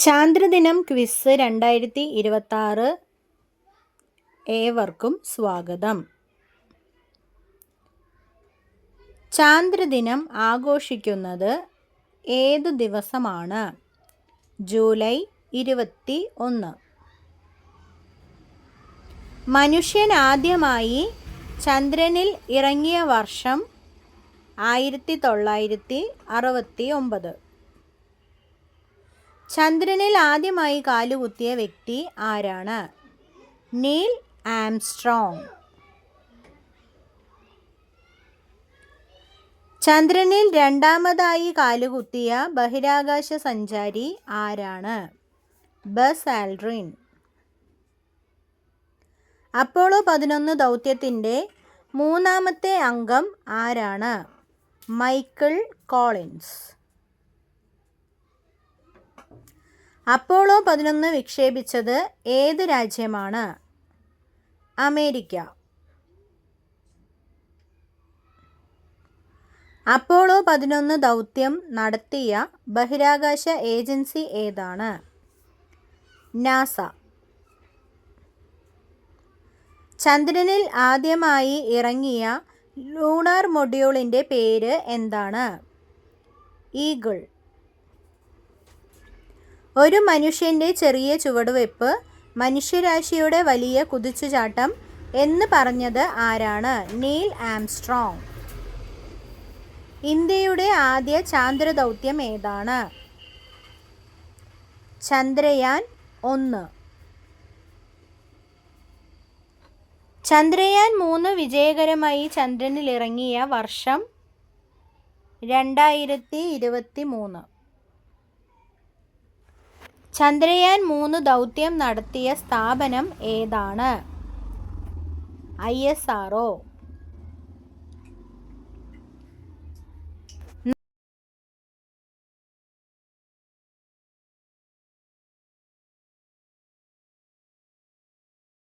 ചാന്ദ്രദിനം quiz 2026 ഏവർക്കും സ്വാഗതം. ചാന്ദ്രദിനം ആഘോഷിക്കുന്നത് ഏതു ദിവസമാണ്? ജൂലൈ 21. മനുഷ്യൻ ആദ്യമായി ചന്ദ്രനിൽ ഇറങ്ങിയ വർഷം 1969. ചന്ദ്രനിൽ ആദ്യമായി കാലുകുത്തിയ വ്യക്തി ആരാണ്? Neil Armstrong. ചന്ദ്രനിൽ രണ്ടാമതായി കാലുകുത്തിയ ബഹിരാകാശ സഞ്ചാരി ആരാണ്? Bus Aldrin. അപ്പോളോ 11 ദൗത്യത്തിൻ്റെ മൂന്നാമത്തെ അംഗം ആരാണ്? Michael Collins. അപ്പോളോ 11 വിക്ഷേപിച്ചത് ഏത് രാജ്യമാണ്? അമേരിക്ക. അപ്പോളോ 11 ദൗത്യം നടത്തിയ ബഹിരാകാശ ഏജൻസി ഏതാണ്? നാസ. ചന്ദ്രനിൽ ആദ്യമായി ഇറങ്ങിയ ലൂണാർ മൊഡ്യൂളിൻ്റെ പേര് എന്താണ്? ഈഗിൾ. ഒരു മനുഷ്യൻ്റെ ചെറിയ ചുവടുവയ്പ് മനുഷ്യരാശിയുടെ വലിയ കുതിച്ചുചാട്ടം എന്ന് പറഞ്ഞത് ആരാണ്? Neil Armstrong. ഇന്ത്യയുടെ ആദ്യ ചാന്ദ്രദൗത്യം ഏതാണ്? ചന്ദ്രയാൻ 1. ചന്ദ്രയാൻ 3 വിജയകരമായി ചന്ദ്രനിലിറങ്ങിയ വർഷം 2023. ചന്ദ്രയാൻ 3 ദൗത്യം നടത്തിയ സ്ഥാപനം ഏതാണ്? ISRO.